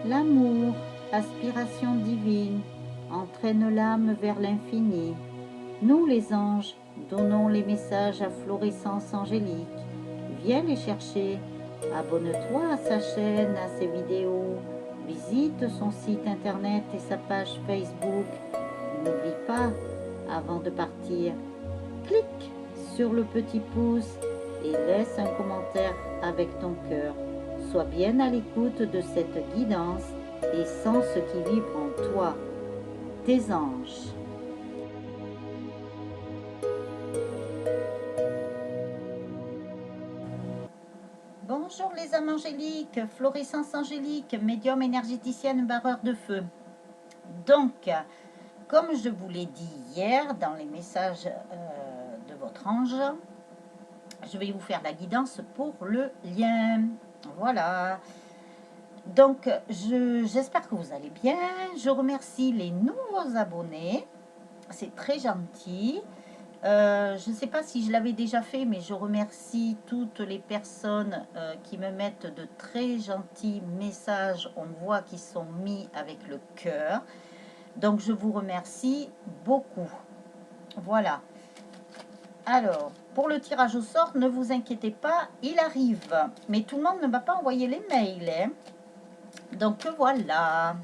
L'amour, aspiration divine, entraîne l'âme vers l'infini. Nous les anges, donnons les messages à fluorescence angélique. Viens les chercher. Abonne-toi à sa chaîne, à ses vidéos. Visite son site internet et sa page Facebook. N'oublie pas, avant de partir, clique sur le petit pouce et laisse un commentaire avec ton cœur. Sois bien à l'écoute de cette guidance et sens ce qui vibre en toi, tes anges. Bonjour les âmes angéliques, Florescence angélique, médium énergéticienne barreur de feu. Donc, comme je vous l'ai dit hier dans les messages de votre ange, je vais vous faire la guidance pour le lien. Voilà. Donc, j'espère que vous allez bien. Je remercie les nouveaux abonnés. C'est très gentil. Je ne sais pas si je l'avais déjà fait, mais je remercie toutes les personnes qui me mettent de très gentils messages. On voit qu'ils sont mis avec le cœur. Donc, je vous remercie beaucoup. Voilà. Alors, pour le tirage au sort, ne vous inquiétez pas, il arrive. Mais tout le monde ne m'a pas envoyé les mails. Hein. Donc, voilà.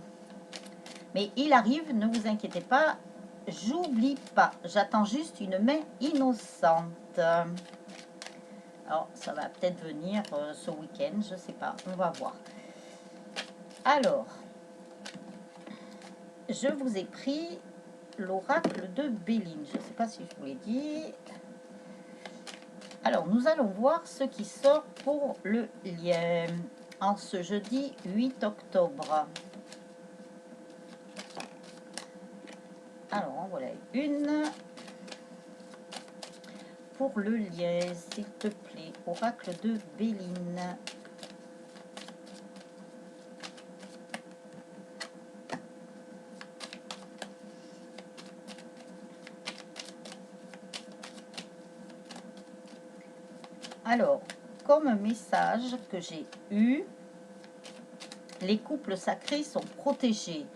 Mais il arrive, ne vous inquiétez pas. J'oublie pas. J'attends juste une main innocente. Alors, ça va peut-être venir ce week-end, je ne sais pas. On va voir. Alors, je vous ai pris l'oracle de Béline. Je ne sais pas si je vous l'ai dit. Alors, nous allons voir ce qui sort pour le lien en ce jeudi 8 octobre. Alors, en voilà une. Pour le lien, s'il te plaît, oracle de Béline. Alors, comme message que j'ai eu, les couples sacrés sont protégés.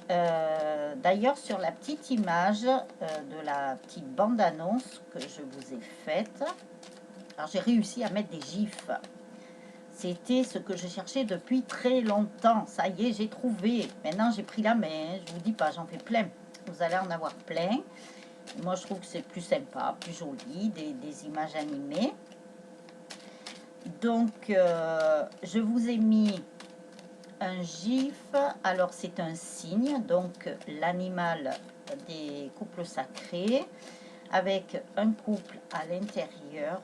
D'ailleurs, sur la petite image de la petite bande-annonce que je vous ai faite, alors j'ai réussi à mettre des gifs. C'était ce que je cherchais depuis très longtemps. Ça y est, j'ai trouvé. Maintenant, j'ai pris la main. Je vous dis pas, j'en fais plein. Vous allez en avoir plein. Moi, je trouve que c'est plus sympa, plus joli, des images animées. Donc, je vous ai mis un gif. Alors, c'est un signe, donc l'animal des couples sacrés, avec un couple à l'intérieur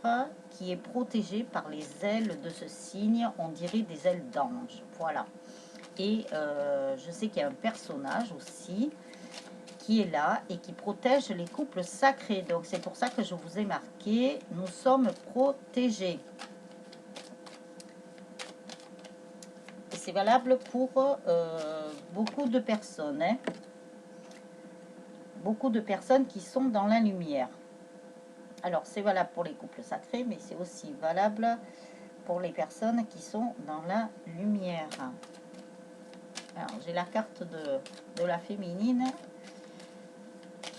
qui est protégé par les ailes de ce signe. On dirait des ailes d'ange. Voilà. Et je sais qu'il y a un personnage aussi qui est là et qui protège les couples sacrés. Donc, c'est pour ça que je vous ai marqué « Nous sommes protégés ». Et c'est valable pour beaucoup de personnes. Hein. Beaucoup de personnes qui sont dans la lumière. Alors, c'est valable pour les couples sacrés, mais c'est aussi valable pour les personnes qui sont dans la lumière. Alors, j'ai la carte de la féminine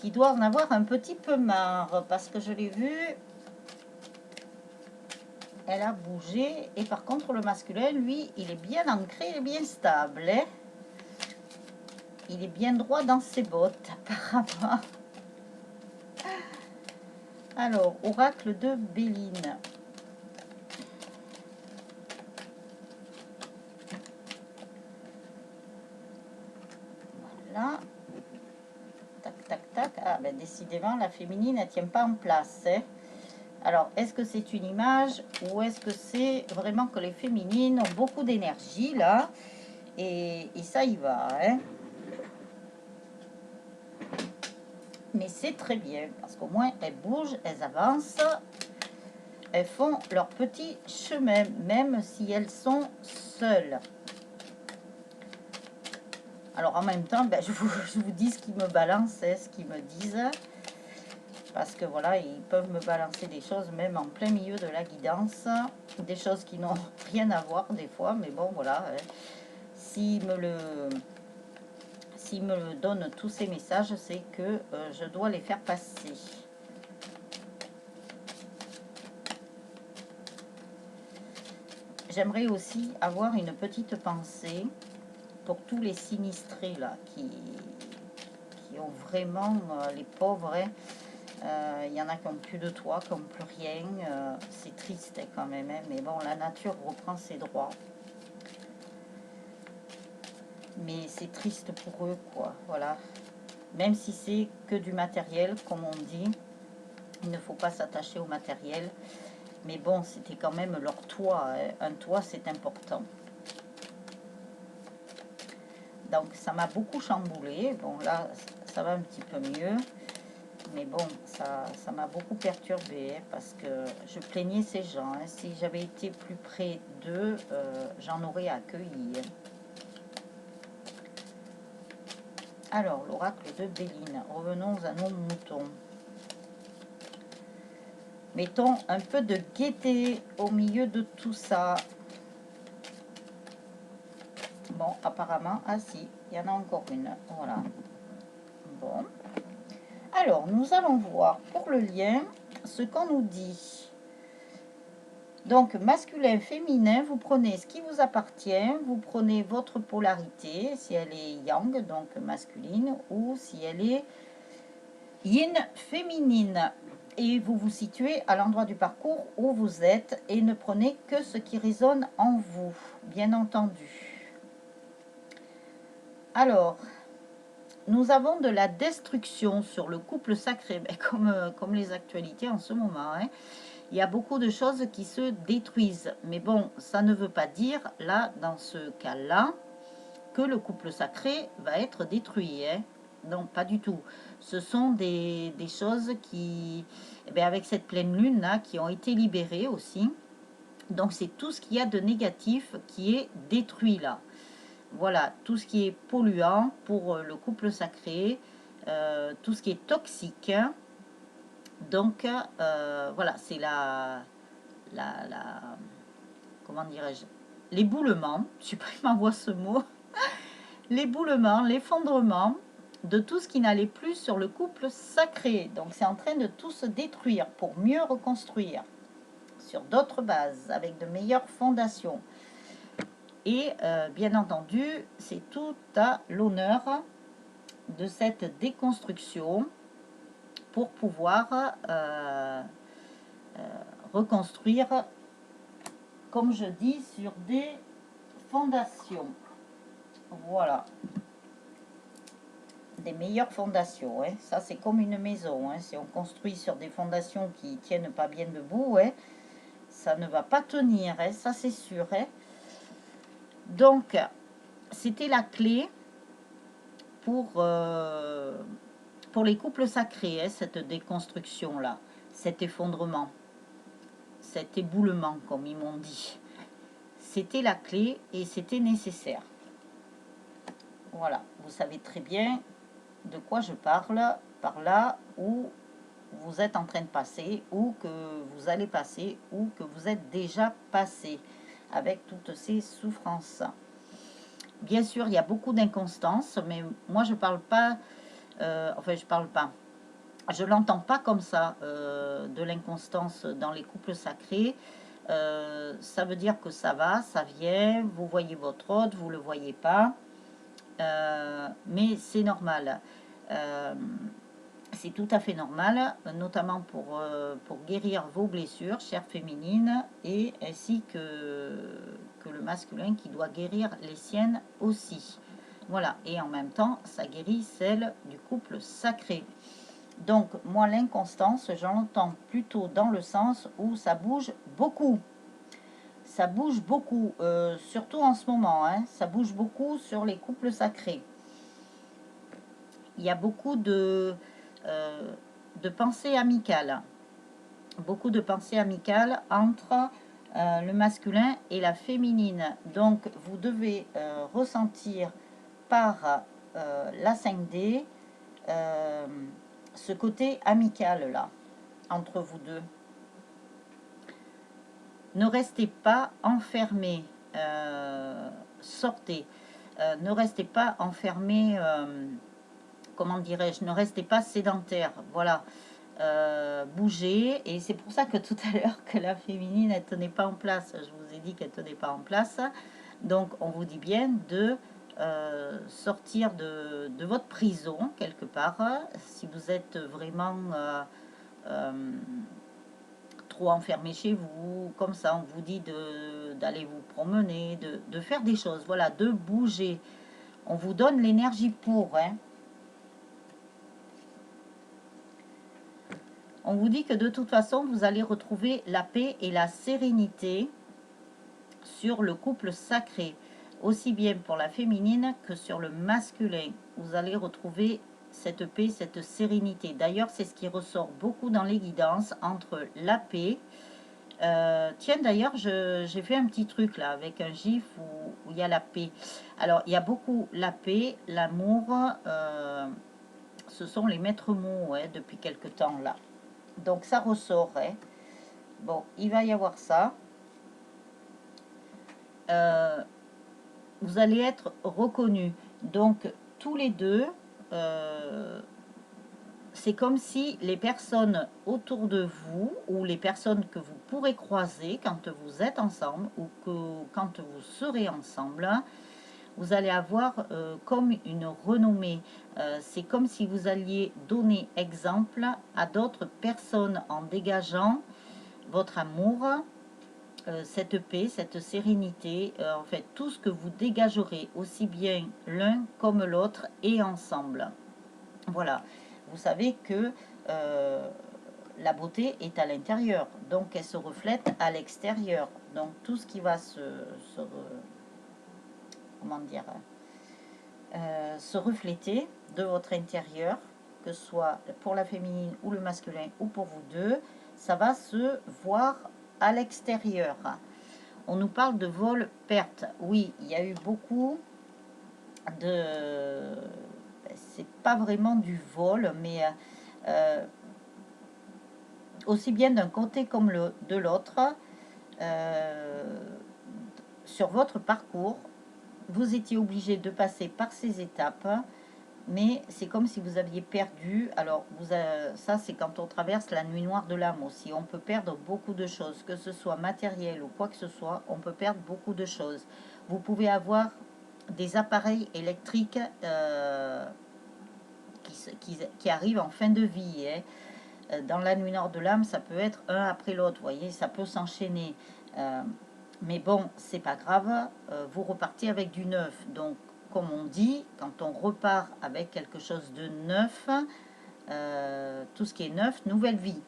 qui doit en avoir un petit peu marre parce que je l'ai vue, elle a bougé. Et par contre, le masculin, lui, il est bien ancré, il est bien stable. Hein. Il est bien droit dans ses bottes, apparemment. Alors, oracle de Béline. Voilà. Tac, tac, tac. Ah, ben décidément, la féminine, elle ne tient pas en place. Hein. Alors, est-ce que c'est une image ou est-ce que c'est vraiment que les féminines ont beaucoup d'énergie, là et ça y va, hein. Mais c'est très bien, parce qu'au moins, elles bougent, elles avancent, elles font leur petit chemin, même si elles sont seules. Alors, en même temps, ben, je vous dis ce qu'ils me balancent, hein, ce qu'ils me disent. Parce que voilà, ils peuvent me balancer des choses même en plein milieu de la guidance. Des choses qui n'ont rien à voir des fois, mais bon, voilà. s'il me donne tous ces messages, c'est que je dois les faire passer. J'aimerais aussi avoir une petite pensée pour tous les sinistrés là, qui ont vraiment, les pauvres, hein. Il y en a qui n'ont plus de toit, qui n'ont plus rien. C'est triste quand même, hein, mais bon, la nature reprend ses droits. Mais c'est triste pour eux, quoi, voilà. Même si c'est que du matériel, comme on dit, il ne faut pas s'attacher au matériel. Mais bon, c'était quand même leur toit, hein. Un toit, c'est important. Donc, ça m'a beaucoup chamboulé. Bon, là, ça va un petit peu mieux. Mais bon, ça m'a beaucoup perturbée, hein, parce que je plaignais ces gens, hein. Si j'avais été plus près d'eux, j'en aurais accueilli, hein. Alors, l'oracle de Béline. Revenons à nos moutons. Mettons un peu de gaieté au milieu de tout ça. Bon, apparemment, ah si, il y en a encore une. Voilà. Bon. Alors, nous allons voir pour le lien ce qu'on nous dit. Donc, masculin, féminin, vous prenez ce qui vous appartient, vous prenez votre polarité, si elle est yang, donc masculine, ou si elle est yin, féminine. Et vous vous situez à l'endroit du parcours où vous êtes et ne prenez que ce qui résonne en vous, bien entendu. Alors, nous avons de la destruction sur le couple sacré, comme les actualités en ce moment, hein. Il y a beaucoup de choses qui se détruisent. Mais bon, ça ne veut pas dire, là, dans ce cas-là, que le couple sacré va être détruit, hein. Non, pas du tout. Ce sont des choses qui, eh bien, avec cette pleine lune là, qui ont été libérées aussi. Donc c'est tout ce qu'il y a de négatif qui est détruit là. Voilà, tout ce qui est polluant pour le couple sacré, tout ce qui est toxique. Donc voilà, c'est la comment dirais-je, l'éboulement, je sais pas si m'envoie ce mot, l'éboulement, l'effondrement de tout ce qui n'allait plus sur le couple sacré. Donc c'est en train de tout se détruire pour mieux reconstruire sur d'autres bases, avec de meilleures fondations. Et bien entendu, c'est tout à l'honneur de cette déconstruction pour pouvoir reconstruire, comme je dis, sur des fondations. Voilà. Des meilleures fondations, hein. Ça c'est comme une maison, hein. Si on construit sur des fondations qui tiennent pas bien debout, hein, ça ne va pas tenir, hein. Ça c'est sûr, hein. Donc c'était la clé pour les couples sacrés, hein, cette déconstruction là, cet effondrement, cet éboulement comme ils m'ont dit. C'était la clé et c'était nécessaire. Voilà, vous savez très bien de quoi je parle par là où vous êtes en train de passer, ou que vous allez passer, ou que vous êtes déjà passé avec toutes ces souffrances. Bien sûr, il y a beaucoup d'inconstance, mais moi je parle pas, je l'entends pas comme ça, de l'inconstance dans les couples sacrés. Ça veut dire que ça va, ça vient, vous voyez votre hôte, vous le voyez pas, mais c'est normal. C'est tout à fait normal, notamment pour guérir vos blessures, chères féminines, et ainsi que le masculin qui doit guérir les siennes aussi. Voilà, et en même temps, ça guérit celle du couple sacré. Donc, moi, l'inconstance, j'entends plutôt dans le sens où ça bouge beaucoup. Ça bouge beaucoup, surtout en ce moment, hein, ça bouge beaucoup sur les couples sacrés. Il y a beaucoup de pensées amicales. Beaucoup de pensées amicales entre le masculin et la féminine. Donc, vous devez ressentir par la 5D ce côté amical là, entre vous deux. Ne restez pas enfermés, sortez. Ne restez pas enfermés, comment dirais-je, ne restez pas sédentaire, voilà. Bougez, et c'est pour ça que tout à l'heure que la féminine, elle tenait pas en place, je vous ai dit qu'elle tenait pas en place, donc on vous dit bien de sortir de votre prison quelque part, si vous êtes vraiment trop enfermé chez vous, comme ça, on vous dit d'aller vous promener, de faire des choses, voilà, de bouger. On vous donne l'énergie pour, hein. On vous dit que de toute façon, vous allez retrouver la paix et la sérénité sur le couple sacré, aussi bien pour la féminine que sur le masculin. Vous allez retrouver cette paix, cette sérénité. D'ailleurs, c'est ce qui ressort beaucoup dans les guidances entre la paix. Tiens, d'ailleurs, j'ai fait un petit truc là avec un gif où il y a la paix. Alors, il y a beaucoup la paix, l'amour. Ce sont les maîtres mots, hein, depuis quelque temps là. Donc, ça ressort. Hein. Bon, il va y avoir ça. Vous allez être reconnus. Donc, tous les deux, c'est comme si les personnes autour de vous ou les personnes que vous pourrez croiser quand vous êtes ensemble ou quand vous serez ensemble, vous allez avoir comme une renommée. C'est comme si vous alliez donner exemple à d'autres personnes en dégageant votre amour, cette paix, cette sérénité, en fait tout ce que vous dégagerez aussi bien l'un comme l'autre et ensemble. Voilà, vous savez que la beauté est à l'intérieur, donc elle se reflète à l'extérieur. Donc tout ce qui va comment dire, se refléter de votre intérieur, que ce soit pour la féminine ou le masculin ou pour vous deux, ça va se voir à l'extérieur. On nous parle de vol-perte. Oui, il y a eu beaucoup de... C'est pas vraiment du vol, mais aussi bien d'un côté comme de l'autre, sur votre parcours, vous étiez obligé de passer par ces étapes, mais c'est comme si vous aviez perdu. Alors, ça, c'est quand on traverse la nuit noire de l'âme aussi. On peut perdre beaucoup de choses, que ce soit matériel ou quoi que ce soit, on peut perdre beaucoup de choses. Vous pouvez avoir des appareils électriques qui arrivent en fin de vie. Hein. Dans la nuit noire de l'âme, ça peut être un après l'autre, vous voyez, ça peut s'enchaîner. Mais bon, c'est pas grave, vous repartez avec du neuf. Donc, comme on dit, quand on repart avec quelque chose de neuf, tout ce qui est neuf, nouvelle vie.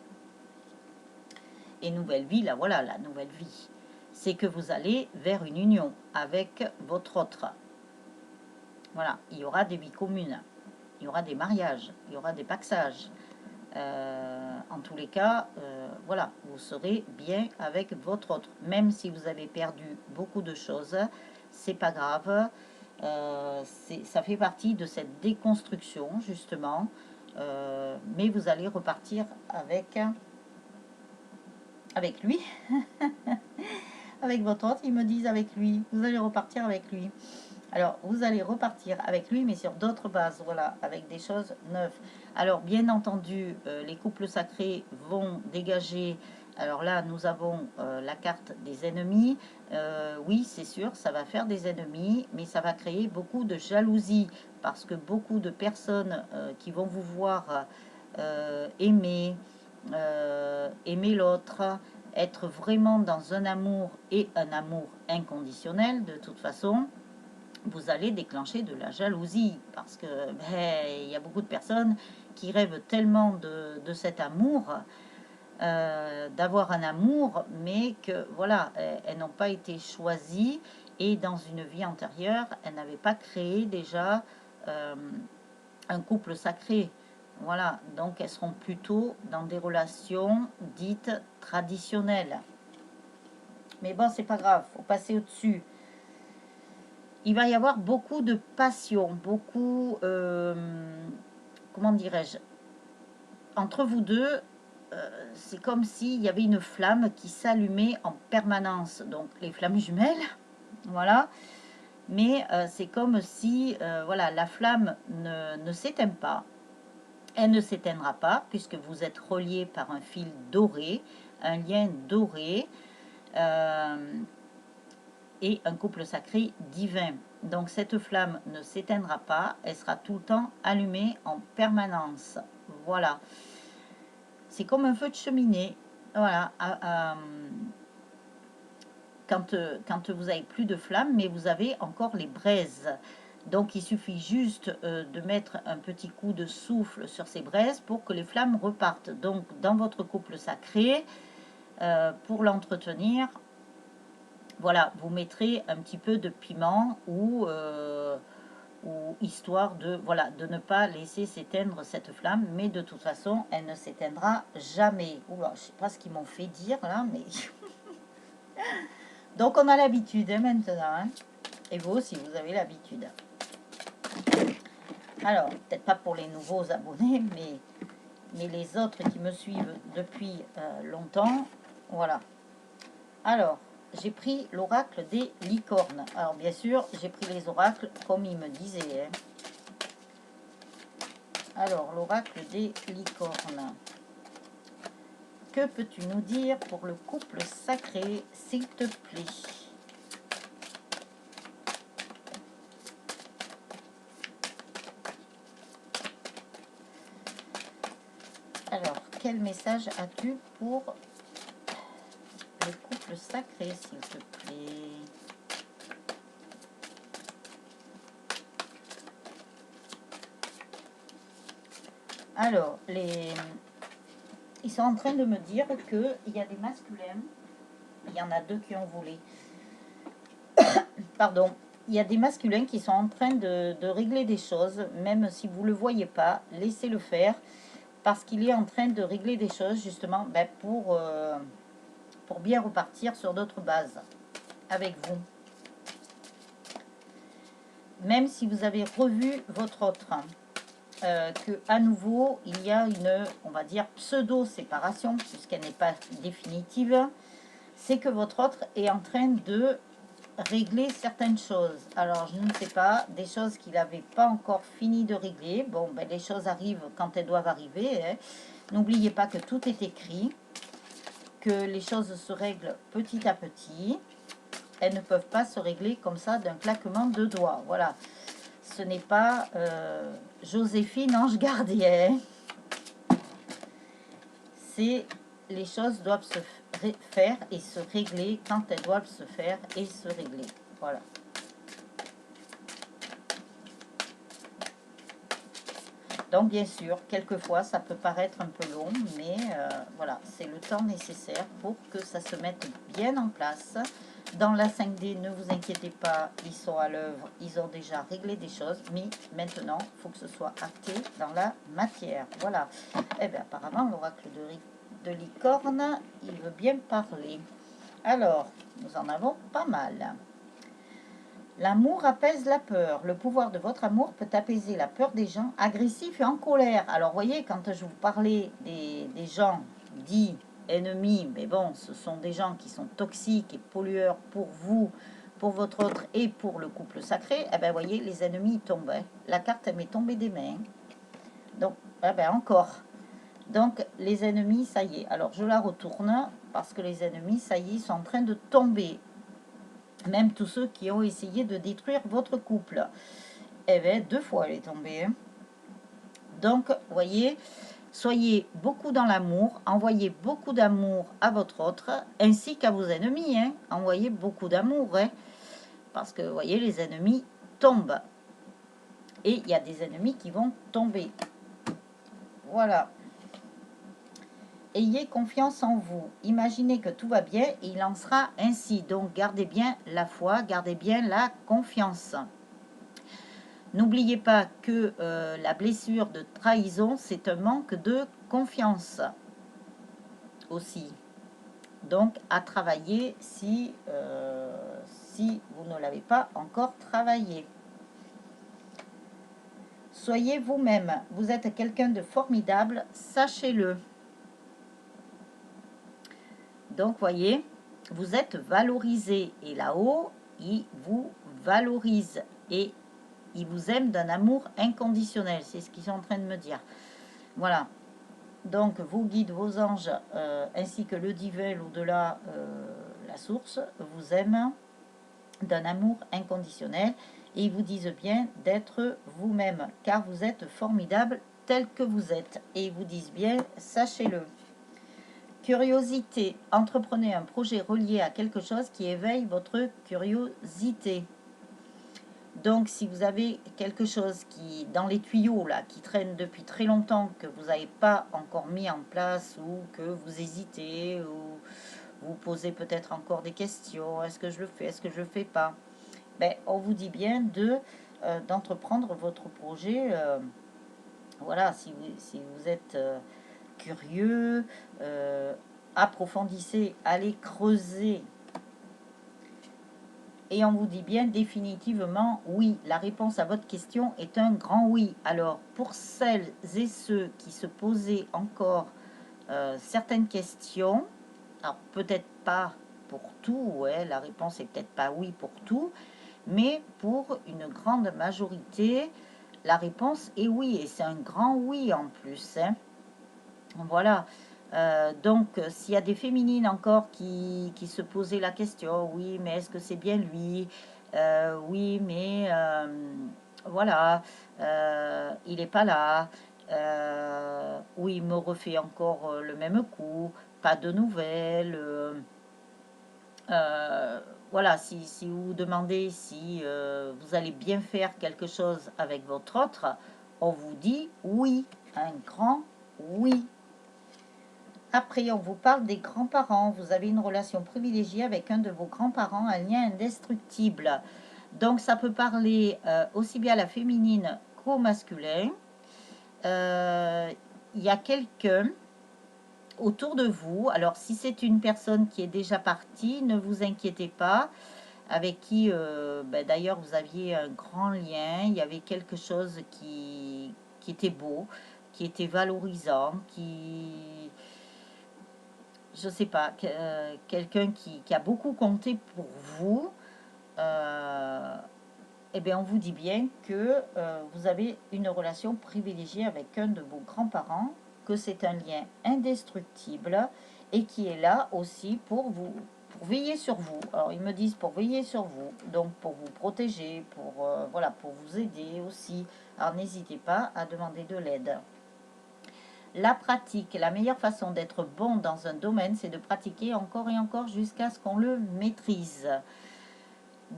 Et nouvelle vie, là voilà, la nouvelle vie. C'est que vous allez vers une union avec votre autre. Voilà, il y aura des vies communes, il y aura des mariages, il y aura des paxages. En tous les cas, voilà, vous serez bien avec votre autre. Même si vous avez perdu beaucoup de choses, c'est pas grave. Ça fait partie de cette déconstruction, justement. Mais vous allez repartir avec lui. Avec votre autre, ils me disent avec lui. Vous allez repartir avec lui. Alors, vous allez repartir avec lui, mais sur d'autres bases, voilà, avec des choses neuves. Alors, bien entendu, les couples sacrés vont dégager. Alors là, nous avons la carte des ennemis. Oui, c'est sûr, ça va faire des ennemis, mais ça va créer beaucoup de jalousie, parce que beaucoup de personnes qui vont vous voir aimer l'autre, être vraiment dans un amour et un amour inconditionnel, de toute façon, vous allez déclencher de la jalousie, parce que il y a beaucoup de personnes qui rêvent tellement de cet amour, d'avoir un amour, mais que voilà, elles n'ont pas été choisies, et dans une vie antérieure, elles n'avaient pas créé déjà un couple sacré. Voilà, donc elles seront plutôt dans des relations dites traditionnelles. Mais bon, c'est pas grave, faut passer au-dessus. Il va y avoir beaucoup de passion, beaucoup, comment dirais-je, entre vous deux, c'est comme s'il y avait une flamme qui s'allumait en permanence. Donc les flammes jumelles, voilà. mais c'est comme si voilà, la flamme ne s'éteint pas. Elle ne s'éteindra pas puisque vous êtes relié par un fil doré, un lien doré et un couple sacré divin. Donc cette flamme ne s'éteindra pas, elle sera tout le temps allumée en permanence. Voilà. C'est comme un feu de cheminée. Voilà. Quand vous avez plus de flamme, mais vous avez encore les braises. Donc il suffit juste de mettre un petit coup de souffle sur ces braises pour que les flammes repartent. Donc dans votre couple sacré, pour l'entretenir, voilà, vous mettrez un petit peu de piment ou histoire de, voilà, de ne pas laisser s'éteindre cette flamme, mais de toute façon, elle ne s'éteindra jamais. Oula, je sais pas ce qu'ils m'ont fait dire là, mais... Donc on a l'habitude maintenant, hein. Et vous aussi, vous avez l'habitude. Alors, peut-être pas pour les nouveaux abonnés, mais les autres qui me suivent depuis longtemps, voilà. Alors, j'ai pris l'oracle des licornes. Alors, bien sûr, j'ai pris les oracles comme ils me disaient, hein. Alors, l'oracle des licornes. Que peux-tu nous dire pour le couple sacré, s'il te plaît? Alors, quel message as-tu pour le couple sacré, s'il te plaît? Alors, ils sont en train de me dire qu'il y a des masculins, il y en a deux qui ont volé. Pardon, il y a des masculins qui sont en train de régler des choses, même si vous ne le voyez pas, laissez-le faire, parce qu'il est en train de régler des choses, justement, ben, pour bien repartir sur d'autres bases avec vous. Même si vous avez revu votre autre, que à nouveau, il y a une, on va dire, pseudo-séparation, puisqu'elle n'est pas définitive, c'est que votre autre est en train de régler certaines choses. Alors, je ne sais pas, des choses qu'il n'avait pas encore fini de régler. Bon, ben, les choses arrivent quand elles doivent arriver, hein. N'oubliez pas que tout est écrit, que les choses se règlent petit à petit. Elles ne peuvent pas se régler comme ça d'un claquement de doigts. Voilà. Ce n'est pas Joséphine Ange Gardien. C'est les choses doivent se faire et se régler quand elles doivent se faire et se régler. Voilà. Donc bien sûr, quelquefois ça peut paraître un peu long, mais voilà, c'est le temps nécessaire pour que ça se mette bien en place. Dans la 5D, ne vous inquiétez pas, ils sont à l'œuvre, ils ont déjà réglé des choses, mais maintenant, il faut que ce soit acté dans la matière. Voilà. Eh bien, apparemment, l'oracle de licorne, il veut bien parler. Alors, nous en avons pas mal. L'amour apaise la peur. Le pouvoir de votre amour peut apaiser la peur des gens agressifs et en colère. Alors, voyez, quand je vous parlais des gens dits ennemis, mais bon, ce sont des gens qui sont toxiques et pollueurs pour vous, pour votre autre et pour le couple sacré, eh bien, voyez, les ennemis tombent. Hein. La carte, elle m'est tombée des mains. Donc, eh bien, encore. Donc, les ennemis, ça y est. Alors, je la retourne parce que les ennemis, ça y est, sont en train de tomber. Même tous ceux qui ont essayé de détruire votre couple. Eh bien, 2 fois elle est tombée. Hein. Donc, voyez, soyez beaucoup dans l'amour, envoyez beaucoup d'amour à votre autre, ainsi qu'à vos ennemis. Hein. Envoyez beaucoup d'amour, hein, parce que, voyez, les ennemis tombent. Et il y a des ennemis qui vont tomber. Voilà. Ayez confiance en vous. Imaginez que tout va bien et il en sera ainsi. Donc, gardez bien la foi, gardez bien la confiance. N'oubliez pas que la blessure de trahison, c'est un manque de confiance aussi. Donc, à travailler si vous ne l'avez pas encore travaillé. Soyez vous-même. Vous êtes quelqu'un de formidable, sachez-le. Donc, voyez, vous êtes valorisé. Et là-haut, ils vous valorisent et ils vous aiment d'un amour inconditionnel. C'est ce qu'ils sont en train de me dire. Voilà. Donc, vos guides, vos anges, ainsi que le divin, l'au-delà, la source, vous aiment d'un amour inconditionnel. Et ils vous disent bien d'être vous-même, car vous êtes formidable tel que vous êtes. Et ils vous disent bien, sachez-le. Curiosité. Entreprenez un projet relié à quelque chose qui éveille votre curiosité. Donc, si vous avez quelque chose qui, dans les tuyaux, là, qui traîne depuis très longtemps, que vous n'avez pas encore mis en place, ou que vous hésitez, ou vous posez peut-être encore des questions, est-ce que je le fais, est-ce que je le fais pas, ben, on vous dit bien d'entreprendre votre projet. Voilà, si vous êtes curieux, approfondissez, allez creuser. Et on vous dit bien définitivement oui. La réponse à votre question est un grand oui. Alors, pour celles et ceux qui se posaient encore certaines questions, alors peut-être pas pour tout, ouais, la réponse est peut-être pas oui pour tout, mais pour une grande majorité, la réponse est oui. Et c'est un grand oui en plus, hein. Voilà. Donc, s'il y a des féminines encore qui se posaient la question, oui, mais est-ce que c'est bien lui? Oui, mais voilà, il n'est pas là. Oui, il me refait encore le même coup, pas de nouvelles. Voilà, si vous vous demandez si vous allez bien faire quelque chose avec votre autre, on vous dit oui, un grand oui. Après, on vous parle des grands-parents. Vous avez une relation privilégiée avec un de vos grands-parents, un lien indestructible. Donc, ça peut parler aussi bien à la féminine qu'au masculin. Il y a quelqu'un autour de vous. Alors, si c'est une personne qui est déjà partie, ne vous inquiétez pas. Avec qui, ben, d'ailleurs, vous aviez un grand lien. Il y avait quelque chose qui était beau, qui était valorisant, je sais pas, quelqu'un qui a beaucoup compté pour vous, eh bien, on vous dit bien que vous avez une relation privilégiée avec un de vos grands-parents, que c'est un lien indestructible et qui est là aussi pour veiller sur vous. Alors, ils me disent pour veiller sur vous, donc pour vous protéger, voilà, pour vous aider aussi. Alors, n'hésitez pas à demander de l'aide. La pratique, la meilleure façon d'être bon dans un domaine, c'est de pratiquer encore et encore jusqu'à ce qu'on le maîtrise.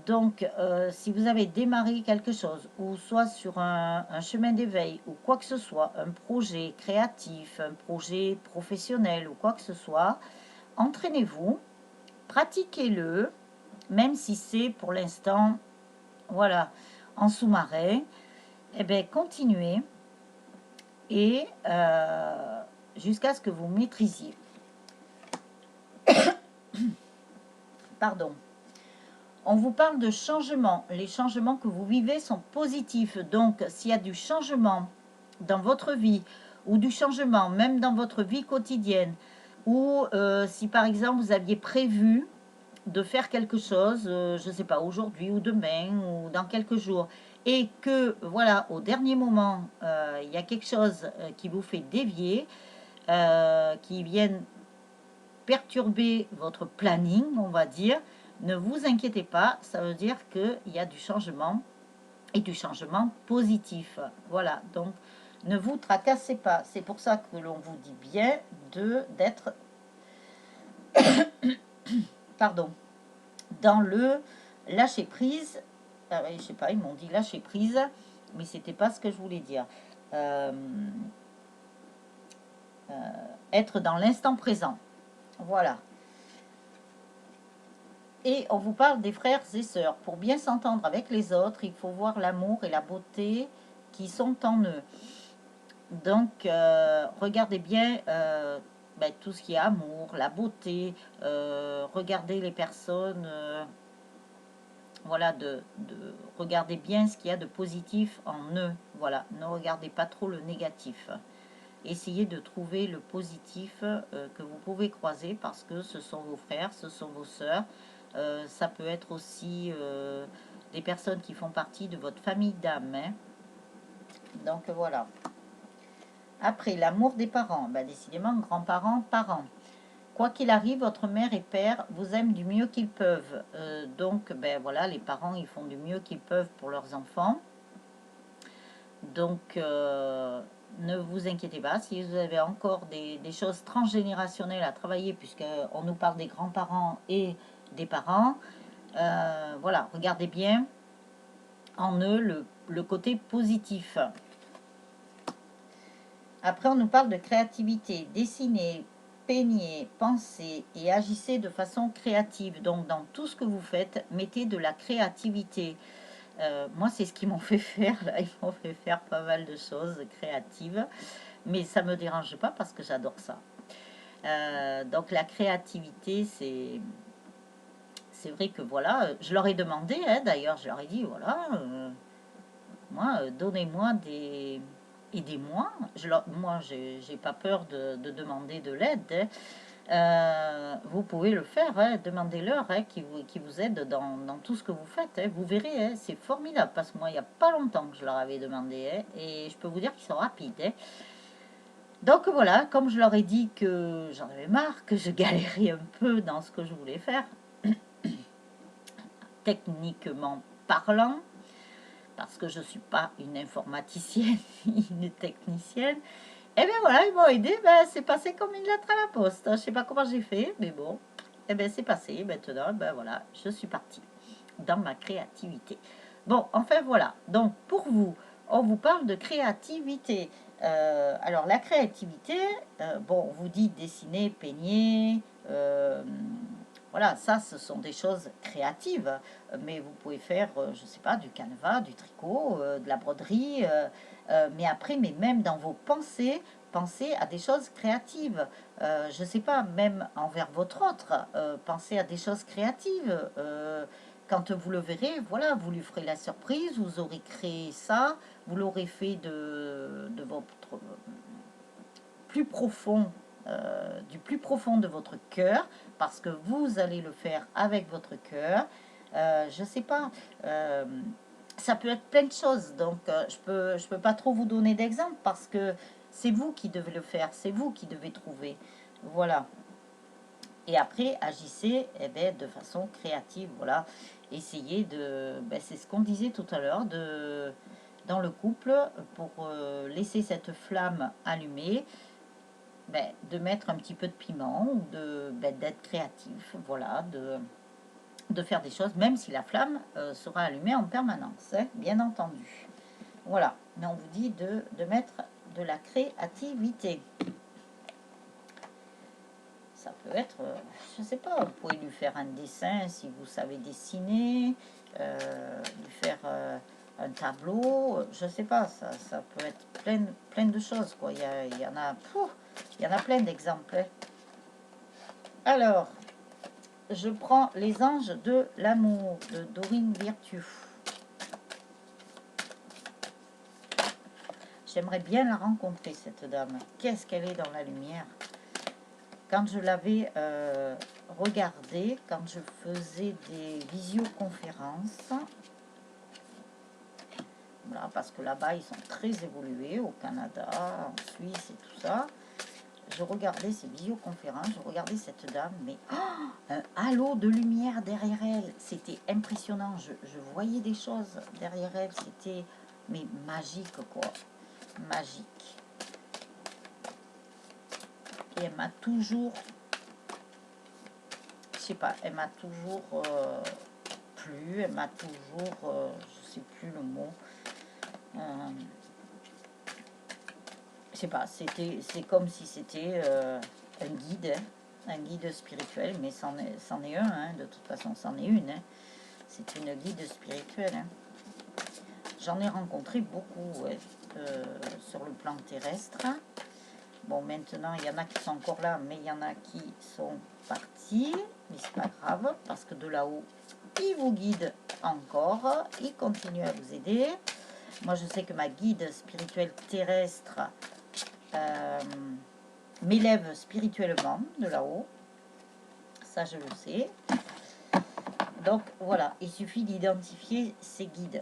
Donc, si vous avez démarré quelque chose, ou soit sur un chemin d'éveil, ou quoi que ce soit, un projet créatif, un projet professionnel, ou quoi que ce soit, entraînez-vous, pratiquez-le, même si c'est pour l'instant, voilà, en sous-marin, eh bien, continuez, et jusqu'à ce que vous maîtrisiez. Pardon. On vous parle de changement. Les changements que vous vivez sont positifs. Donc, s'il y a du changement dans votre vie, ou du changement même dans votre vie quotidienne, ou si par exemple vous aviez prévu de faire quelque chose, je ne sais pas, aujourd'hui ou demain, ou dans quelques jours, et que, voilà, au dernier moment, il y a quelque chose qui vous fait dévier, qui vienne perturber votre planning, on va dire, ne vous inquiétez pas, ça veut dire qu'il y a du changement et du changement positif. Voilà, donc ne vous tracassez pas. C'est pour ça que l'on vous dit bien d'être pardon, dans le lâcher prise. Ah oui, je sais pas, ils m'ont dit lâcher prise, mais c'était pas ce que je voulais dire. Être dans l'instant présent. Voilà. Et on vous parle des frères et sœurs. Pour bien s'entendre avec les autres, il faut voir l'amour et la beauté qui sont en eux. Donc, regardez bien ben, tout ce qui est amour, la beauté. Regardez les personnes. Voilà, regardez bien ce qu'il y a de positif en eux. Voilà, ne regardez pas trop le négatif. Essayez de trouver le positif que vous pouvez croiser parce que ce sont vos frères, ce sont vos sœurs. Ça peut être aussi des personnes qui font partie de votre famille d'âme. Hein. Donc voilà. Après, l'amour des parents. Ben, décidément, grands-parents, parents. Quoi qu'il arrive, votre mère et père vous aiment du mieux qu'ils peuvent. Donc, ben voilà, les parents, ils font du mieux qu'ils peuvent pour leurs enfants. Donc, ne vous inquiétez pas. Si vous avez encore des choses transgénérationnelles à travailler, puisqu'on nous parle des grands-parents et des parents, voilà, regardez bien en eux le côté positif. Après, on nous parle de créativité. Dessinez, peignez, pensez et agissez de façon créative. Donc, dans tout ce que vous faites, mettez de la créativité. Moi, c'est ce qu'ils m'ont fait faire. Là, ils m'ont fait faire pas mal de choses créatives. Mais ça ne me dérange pas parce que j'adore ça. Donc, la créativité, c'est vrai que voilà, je leur ai demandé, hein, d'ailleurs, je leur ai dit, voilà, moi, donnez-moi des... Aidez-moi. Moi, j'ai pas peur de demander de l'aide. Hein. Vous pouvez le faire, hein. Demandez-leur hein, qui vous aide dans tout ce que vous faites. Hein. Vous verrez, hein, c'est formidable parce que moi, il n'y a pas longtemps que je leur avais demandé hein, et je peux vous dire qu'ils sont rapides. Hein. Donc voilà, comme je leur ai dit que j'en avais marre, que je galérais un peu dans ce que je voulais faire, techniquement parlant, parce que je ne suis pas une informaticienne, une technicienne, et bien voilà, ils m'ont aidé, ben, c'est passé comme une lettre à la poste. Je ne sais pas comment j'ai fait, mais bon, et bien c'est passé. Maintenant, ben voilà, je suis partie dans ma créativité. Bon, enfin voilà, donc pour vous, on vous parle de créativité. Alors la créativité, bon, on vous dit dessiner, peigner, voilà, ça ce sont des choses créatives, mais vous pouvez faire, je ne sais pas, du canevas, du tricot, de la broderie, mais après, mais même dans vos pensées, pensez à des choses créatives. Je ne sais pas, même envers votre autre, pensez à des choses créatives. Quand vous le verrez, voilà, vous lui ferez la surprise, vous aurez créé ça, vous l'aurez fait de votre plus profond, du plus profond de votre cœur, parce que vous allez le faire avec votre cœur. Je sais pas, ça peut être plein de choses, donc je peux pas trop vous donner d'exemple parce que c'est vous qui devez le faire, c'est vous qui devez trouver. Voilà. Et après, agissez eh ben, de façon créative. Voilà. Essayez de... Ben, c'est ce qu'on disait tout à l'heure, dans le couple, pour laisser cette flamme allumée, ben, de mettre un petit peu de piment ou ben, d'être créatif. Voilà, de faire des choses, même si la flamme sera allumée en permanence, hein, bien entendu. Voilà. Mais on vous dit de mettre de la créativité. Ça peut être, je sais pas, vous pouvez lui faire un dessin si vous savez dessiner, lui faire un tableau, je sais pas, ça peut être plein de choses, quoi. Il y en a plein d'exemples. Hein. Alors, je prends Les Anges de l'amour de Dorine Virtue. J'aimerais bien la rencontrer, cette dame. Qu'est-ce qu'elle est dans la lumière. Quand je l'avais regardée, quand je faisais des visioconférences, voilà, parce que là-bas, ils sont très évolués, au Canada, en Suisse et tout ça. Je regardais ces visioconférences, je regardais cette dame, mais un halo de lumière derrière elle. C'était impressionnant. Je voyais des choses derrière elle. C'était mais magique, quoi. Magique. Et elle m'a toujours, je sais pas, elle m'a toujours plu. Elle m'a toujours, je sais plus le mot. Je sais pas, c'est comme si c'était un guide, hein, un guide spirituel, mais c'en est un, hein, de toute façon, c'en est une. Hein. C'est une guide spirituelle. Hein. J'en ai rencontré beaucoup ouais, sur le plan terrestre. Bon, maintenant, il y en a qui sont encore là, mais il y en a qui sont partis. Mais c'est pas grave, parce que de là-haut, ils vous guident encore. Ils continuent à vous aider. Moi, je sais que ma guide spirituelle terrestre m'élève spirituellement de là-haut. Ça, je le sais. Donc voilà, il suffit d'identifier ces guides.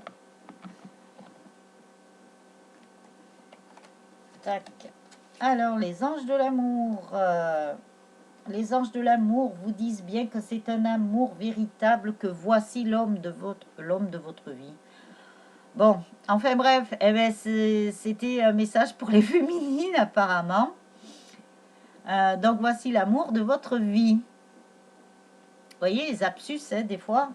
Tac. Alors, les anges de l'amour. Les anges de l'amour vous disent bien que c'est un amour véritable, que voici l'homme de votre vie. Bon, enfin bref, eh ben, c'était un message pour les féminines apparemment. Donc voici l'amour de votre vie. Vous voyez les absus, hein, des fois.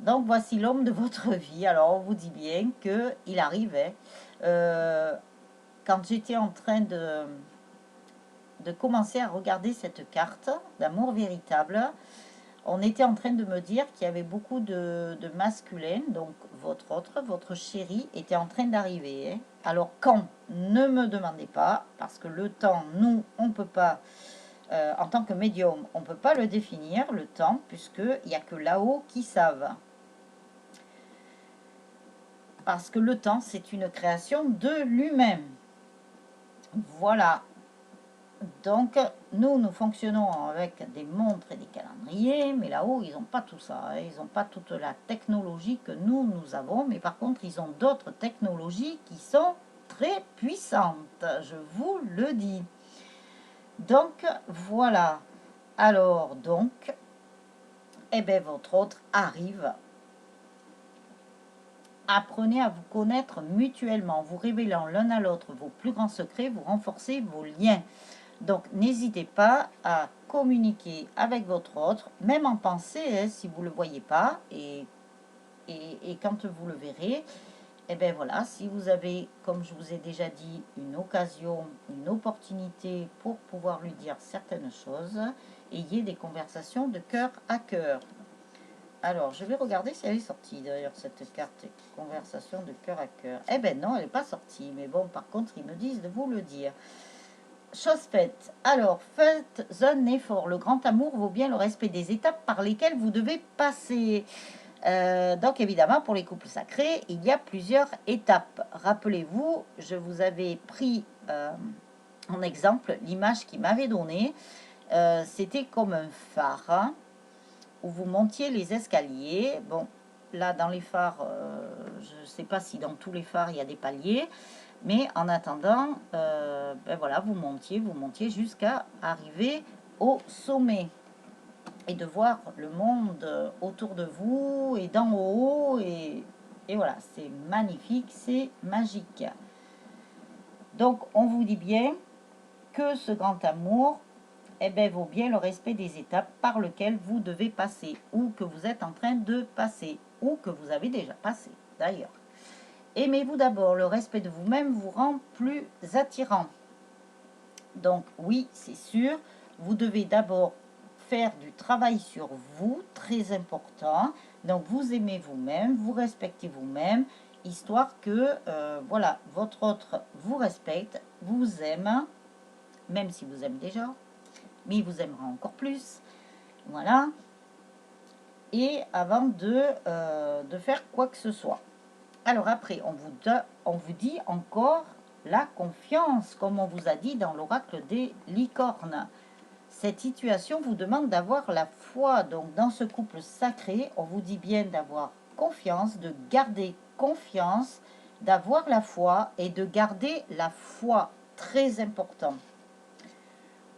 Donc voici l'homme de votre vie. Alors on vous dit bien qu'il arrivait. Quand j'étais en train de commencer à regarder cette carte d'amour véritable, on était en train de me dire qu'il y avait beaucoup de masculins, donc votre chéri était en train d'arriver. Hein. Alors quand, ne me demandez pas, parce que le temps, nous, on ne peut pas, en tant que médium, on ne peut pas le définir, le temps, puisqu'il n'y a que là-haut qui savent. Parce que le temps, c'est une création de lui-même. Voilà. Donc, nous fonctionnons avec des montres et des calendriers, mais là-haut, ils n'ont pas tout ça. Hein. Ils n'ont pas toute la technologie que nous avons, mais par contre, ils ont d'autres technologies qui sont très puissantes, je vous le dis. Donc, voilà. Alors, donc, eh bien, votre autre arrive. Apprenez à vous connaître mutuellement, vous révélant l'un à l'autre vos plus grands secrets, vous renforcez vos liens. Donc, n'hésitez pas à communiquer avec votre autre, même en pensée, hein, si vous ne le voyez pas. Et quand vous le verrez, et bien voilà, si vous avez, comme je vous ai déjà dit, une occasion, une opportunité pour pouvoir lui dire certaines choses, ayez des conversations de cœur à cœur. Alors, je vais regarder si elle est sortie, d'ailleurs, cette carte conversation de cœur à cœur. Eh bien non, elle n'est pas sortie, mais bon, par contre, ils me disent de vous le dire. Chose faite. Alors, faites un effort. Le grand amour vaut bien le respect des étapes par lesquelles vous devez passer. Donc, évidemment, pour les couples sacrés, il y a plusieurs étapes. Rappelez-vous, je vous avais pris en exemple l'image qu'il m'avait donnée. C'était comme un phare, hein, où vous montiez les escaliers. Bon, là, dans les phares, je ne sais pas si dans tous les phares, il y a des paliers. Mais en attendant, ben voilà, vous montiez jusqu'à arriver au sommet. Et de voir le monde autour de vous et d'en haut. Et voilà, c'est magnifique, c'est magique. Donc, on vous dit bien que ce grand amour, eh ben, vaut bien le respect des étapes par lesquelles vous devez passer, ou que vous êtes en train de passer, ou que vous avez déjà passé, d'ailleurs. Aimez-vous d'abord, le respect de vous-même vous rend plus attirant. Donc oui, c'est sûr, vous devez d'abord faire du travail sur vous, très important. Donc vous aimez vous-même, vous respectez vous-même, histoire que voilà, votre autre vous respecte, vous aime, même si vous aime déjà, mais il vous aimera encore plus. Voilà. Et avant de faire quoi que ce soit. Alors après, on vous dit encore la confiance, comme on vous a dit dans l'oracle des licornes. Cette situation vous demande d'avoir la foi. Donc dans ce couple sacré, on vous dit bien d'avoir confiance, de garder confiance, d'avoir la foi et de garder la foi. Très important.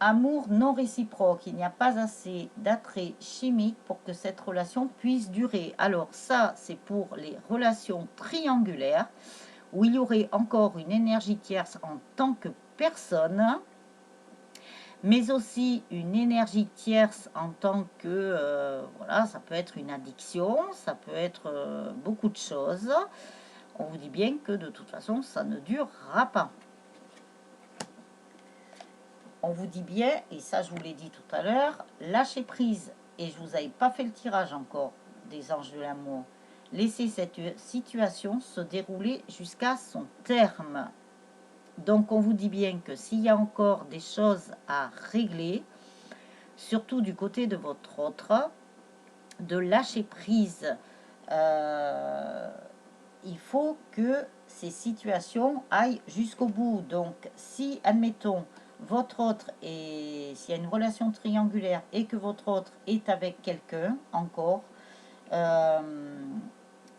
Amour non réciproque, il n'y a pas assez d'attrait chimique pour que cette relation puisse durer. Alors ça, c'est pour les relations triangulaires, où il y aurait encore une énergie tierce en tant que personne, mais aussi une énergie tierce en tant que, voilà, ça peut être une addiction, ça peut être beaucoup de choses. On vous dit bien que de toute façon, ça ne durera pas. On vous dit bien, et ça je vous l'ai dit tout à l'heure, lâchez prise. Et je vous avais pas fait le tirage encore des anges de l'amour. Laissez cette situation se dérouler jusqu'à son terme. Donc on vous dit bien que s'il y a encore des choses à régler, surtout du côté de votre autre, de lâcher prise. Il faut que ces situations aillent jusqu'au bout. Donc si, admettons, votre autre est, s'il y a une relation triangulaire et que votre autre est avec quelqu'un encore, euh,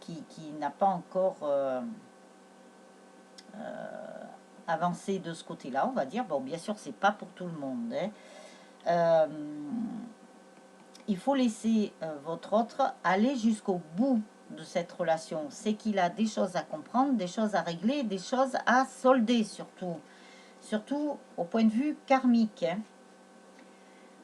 qui n'a pas encore avancé de ce côté-là, on va dire. Bon, bien sûr, c'est pas pour tout le monde, hein. Euh, il faut laisser votre autre aller jusqu'au bout de cette relation. C'est qu'il a des choses à comprendre, des choses à régler, des choses à solder surtout. Surtout au point de vue karmique, hein.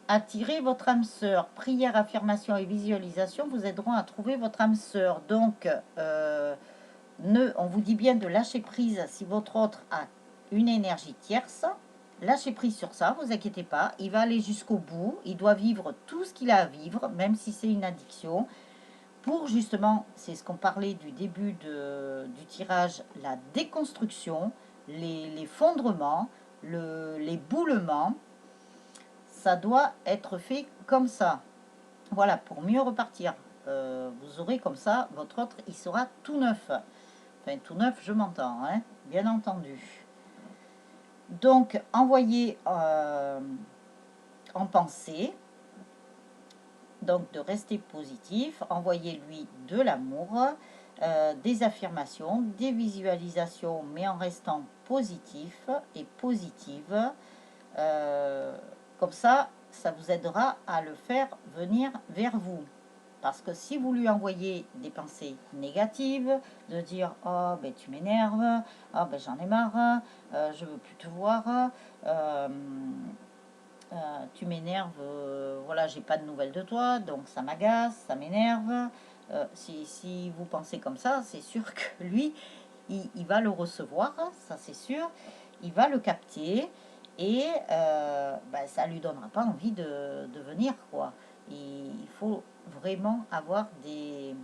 Attirez votre âme sœur. Prière, affirmation et visualisation vous aideront à trouver votre âme sœur. Donc, on vous dit bien de lâcher prise si votre autre a une énergie tierce. Lâchez prise sur ça, vous inquiétez pas. Il va aller jusqu'au bout. Il doit vivre tout ce qu'il a à vivre, même si c'est une addiction. Pour justement, c'est ce qu'on parlait du début du tirage, la déconstruction, l'effondrement, l'éboulement. Ça doit être fait comme ça. Voilà, pour mieux repartir. Vous aurez comme ça, votre autre, il sera tout neuf. Enfin, tout neuf, je m'entends, hein, bien entendu. Donc, envoyez en pensée, donc de rester positif, envoyez-lui de l'amour, des affirmations, des visualisations, mais en restant positif et positive. Comme ça vous aidera à le faire venir vers vous. Parce que si vous lui envoyez des pensées négatives, de dire « Oh, ben tu m'énerves, oh, ben j'en ai marre, je veux plus te voir, tu m'énerves, voilà, j'ai pas de nouvelles de toi, donc ça m'agace, ça m'énerve. » Si vous pensez comme ça, c'est sûr que lui, il va le recevoir, ça c'est sûr, il va le capter et ça lui donnera pas envie de venir, quoi. Et il faut vraiment avoir des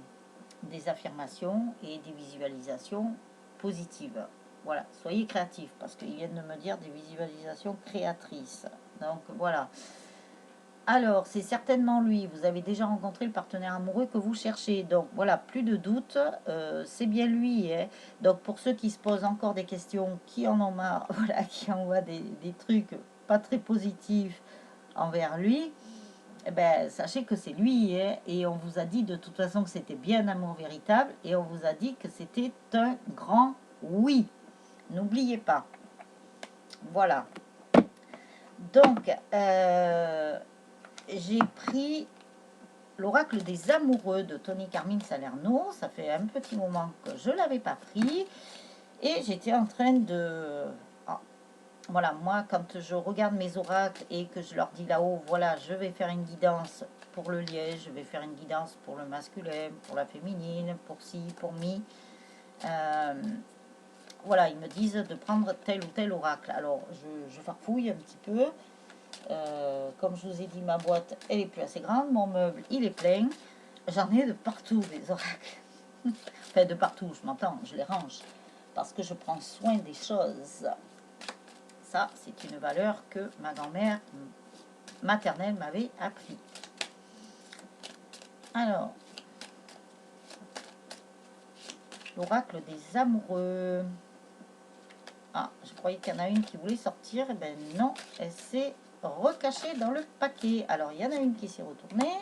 affirmations et des visualisations positives. Voilà, soyez créatifs parce qu'ils viennent de me dire des visualisations créatrices. Donc voilà. Alors, c'est certainement lui. Vous avez déjà rencontré le partenaire amoureux que vous cherchez. Donc, voilà, plus de doute. C'est bien lui, hein. Donc, pour ceux qui se posent encore des questions, qui en ont marre, voilà, qui envoient des trucs pas très positifs envers lui, eh ben, sachez que c'est lui, hein. Et on vous a dit de toute façon que c'était bien un amour véritable. Et on vous a dit que c'était un grand oui. N'oubliez pas. Voilà. Donc, j'ai pris l'oracle des amoureux de Tony Carmine Salerno. Ça fait un petit moment que je ne l'avais pas pris. Et j'étais en train de... Ah, voilà, moi, quand je regarde mes oracles et que je leur dis là-haut, voilà, je vais faire une guidance pour le liège, je vais faire une guidance pour le masculin, pour la féminine, pour ci, pour mi. Voilà, ils me disent de prendre tel ou tel oracle. Alors, je farfouille un petit peu. Comme je vous ai dit, ma boîte, elle est plus assez grande. Mon meuble, il est plein. J'en ai de partout, des oracles. Enfin, de partout, je m'entends, je les range. Parce que je prends soin des choses. Ça, c'est une valeur que ma grand-mère maternelle m'avait appris. Alors, l'oracle des amoureux. Ah, je croyais qu'il y en a une qui voulait sortir. Eh ben non, elle s'est recachée dans le paquet. Alors, il y en a une qui s'est retournée.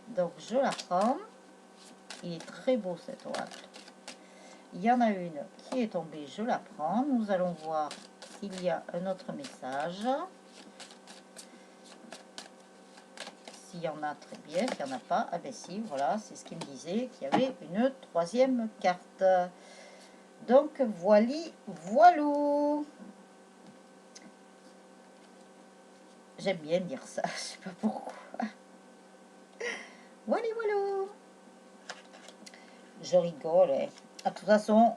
Donc, je la prends. Il est très beau cet oracle. Il y en a une qui est tombée, je la prends. Nous allons voir s'il y a un autre message. S'il y en a, très bien. S'il n'y en a pas, ah ben si, voilà, c'est ce qu'il me disait, qu'il y avait une troisième carte. Donc, voili, voilou. J'aime bien dire ça, je sais pas pourquoi. Voili, voilou. Je rigole, hein. De toute façon,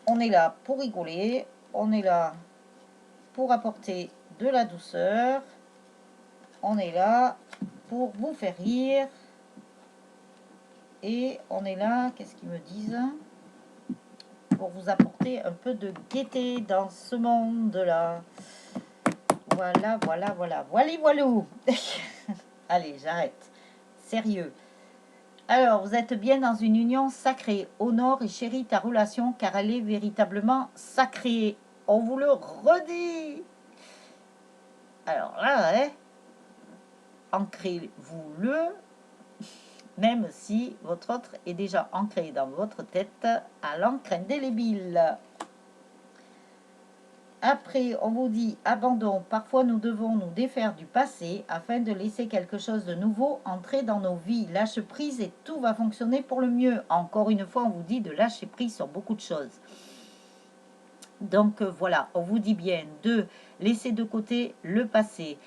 on est là pour rigoler. On est là pour apporter de la douceur. On est là pour vous faire rire. Et on est là, qu'est-ce qu'ils me disent? Pour vous apporter un peu de gaieté dans ce monde-là. Voilà, voilà, voilà. Voilà, voilou. Allez, j'arrête. Sérieux. Alors, vous êtes bien dans une union sacrée. Honore et chéris ta relation car elle est véritablement sacrée. On vous le redit. Alors là, hein, ancrez-vous-le, même si votre autre est déjà ancré dans votre tête à l'encre indélébile. Après, on vous dit abandon. Parfois, nous devons nous défaire du passé afin de laisser quelque chose de nouveau entrer dans nos vies. Lâche prise et tout va fonctionner pour le mieux. Encore une fois, on vous dit de lâcher prise sur beaucoup de choses. Donc voilà, on vous dit bien de laisser de côté le passé.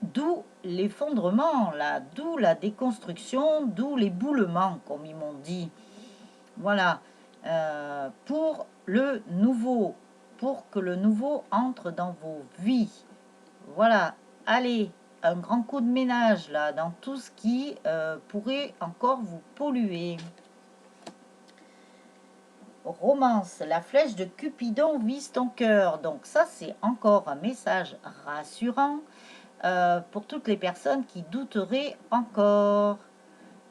D'où l'effondrement, là, d'où la déconstruction, d'où l'éboulement, comme ils m'ont dit. Voilà, pour le nouveau, pour que le nouveau entre dans vos vies. Voilà, allez, un grand coup de ménage là, dans tout ce qui pourrait encore vous polluer. Romance, la flèche de Cupidon vise ton cœur. Donc ça, c'est encore un message rassurant pour toutes les personnes qui douteraient encore.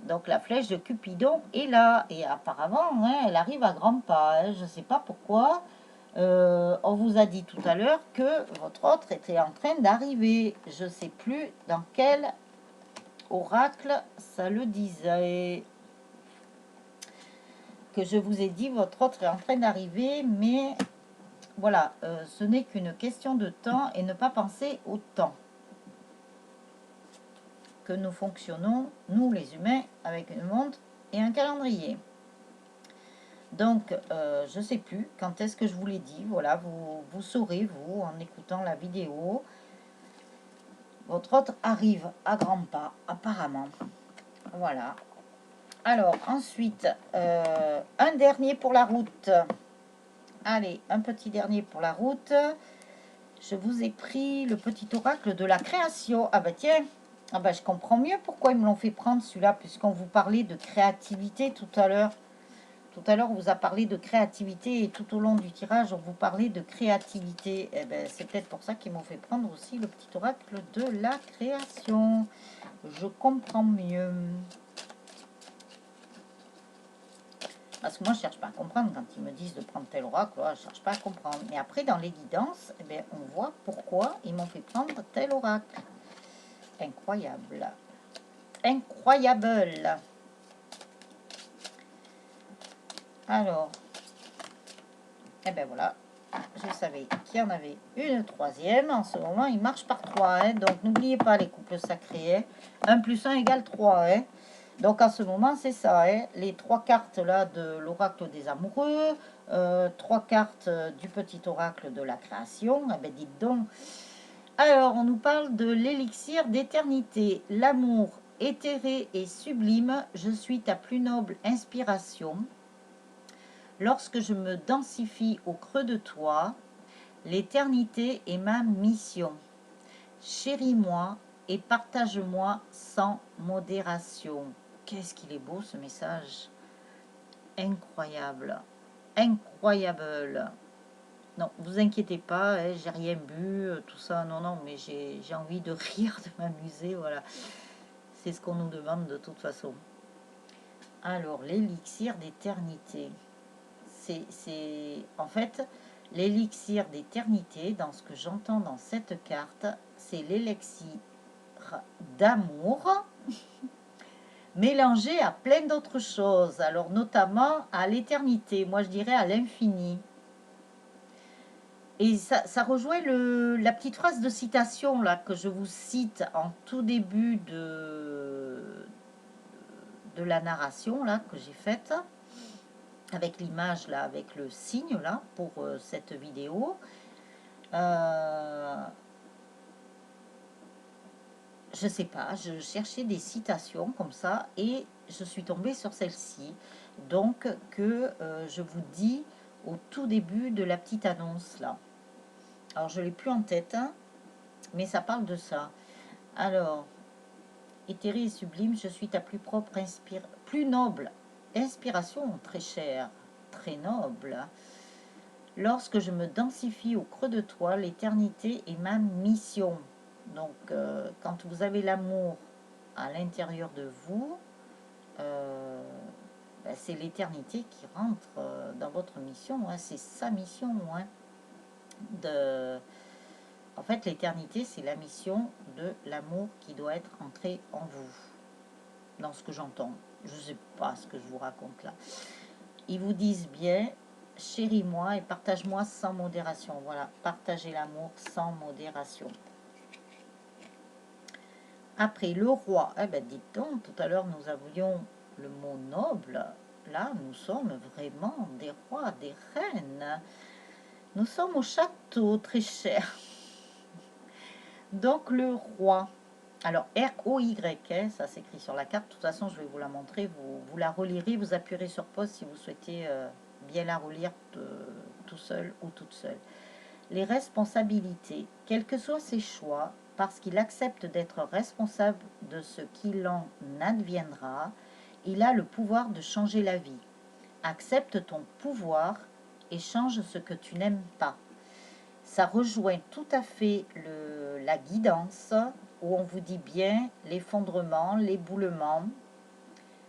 Donc la flèche de Cupidon est là. Et apparemment, hein, elle arrive à grands pas. Hein. Je ne sais pas pourquoi. On vous a dit tout à l'heure que votre autre était en train d'arriver. Je ne sais plus dans quel oracle ça le disait. Que je vous ai dit, votre autre est en train d'arriver, mais voilà, ce n'est qu'une question de temps et ne pas penser au temps que nous fonctionnons, nous les humains, avec une montre et un calendrier. Donc, je ne sais plus quand est-ce que je vous l'ai dit. Voilà, vous saurez, vous, en écoutant la vidéo. Votre autre arrive à grands pas, apparemment. Voilà. Alors, ensuite, un dernier pour la route. Allez, un petit dernier pour la route. Je vous ai pris le petit oracle de la création. Ah bah tiens, ah bah je comprends mieux pourquoi ils me l'ont fait prendre celui-là, puisqu'on vous parlait de créativité tout à l'heure. Tout à l'heure, on vous a parlé de créativité et tout au long du tirage, on vous parlait de créativité. Eh ben, c'est peut-être pour ça qu'ils m'ont fait prendre aussi le petit oracle de la création. Je comprends mieux. Parce que moi, je ne cherche pas à comprendre. Quand ils me disent de prendre tel oracle, je ne cherche pas à comprendre. Mais après, dans les guidances, eh bien, on voit pourquoi ils m'ont fait prendre tel oracle. Incroyable. Incroyable. Alors, eh bien voilà. Je savais qu'il y en avait une troisième. En ce moment, il marche par 3. Hein. Donc, n'oubliez pas les couples sacrés. Hein. 1 plus 1 égale 3. Hein. Donc, en ce moment, c'est ça. Hein. Les 3 cartes là de l'oracle des amoureux. 3 cartes du petit oracle de la création. Eh bien, dites donc. Alors, on nous parle de l'élixir d'éternité. L'amour éthéré et sublime. Je suis ta plus noble inspiration. Lorsque je me densifie au creux de toi, l'éternité est ma mission. Chéris-moi et partage-moi sans modération. Qu'est-ce qu'il est beau ce message. Incroyable. Incroyable. Non, vous inquiétez pas, hein, j'ai rien bu, tout ça. Non, non, mais j'ai envie de rire, de m'amuser, voilà. C'est ce qu'on nous demande de toute façon. Alors, l'élixir d'éternité. En fait, l'élixir d'éternité, dans ce que j'entends dans cette carte, c'est l'élixir d'amour mélangé à plein d'autres choses, alors notamment à l'éternité, moi je dirais à l'infini. Et ça rejoint la petite phrase de citation là que je vous cite en tout début de la narration là que j'ai faite, avec l'image là, avec le signe là pour cette vidéo. Je sais pas, je cherchais des citations comme ça et je suis tombée sur celle-ci. Donc que je vous dis au tout début de la petite annonce là. Alors je l'ai plus en tête, hein, mais ça parle de ça. Alors, éthérée et sublime, je suis ta plus propre plus noble inspiration, très chère, très noble. Lorsque je me densifie au creux de toi, l'éternité est ma mission. Donc, quand vous avez l'amour à l'intérieur de vous, c'est l'éternité qui rentre dans votre mission. Hein. C'est sa mission hein, En fait, l'éternité, c'est la mission de l'amour qui doit être ancré en vous. Dans ce que j'entends. Je ne sais pas ce que je vous raconte là. Ils vous disent bien, chéris-moi et partage-moi sans modération. Voilà, partagez l'amour sans modération. Après, le roi. Eh bien, dites donc, tout à l'heure, nous avions le mot noble. Là, nous sommes vraiment des rois, des reines. Nous sommes au château, très cher. Donc, le roi. Alors, R-O-Y, hein, ça s'écrit sur la carte. De toute façon, je vais vous la montrer. Vous la relirez, vous appuierez sur pause si vous souhaitez bien la relire tout seul ou toute seule. Les responsabilités, quels que soient ses choix, parce qu'il accepte d'être responsable de ce qu'il en adviendra, il a le pouvoir de changer la vie. Accepte ton pouvoir et change ce que tu n'aimes pas. Ça rejoint tout à fait la guidance où on vous dit bien l'effondrement, l'éboulement.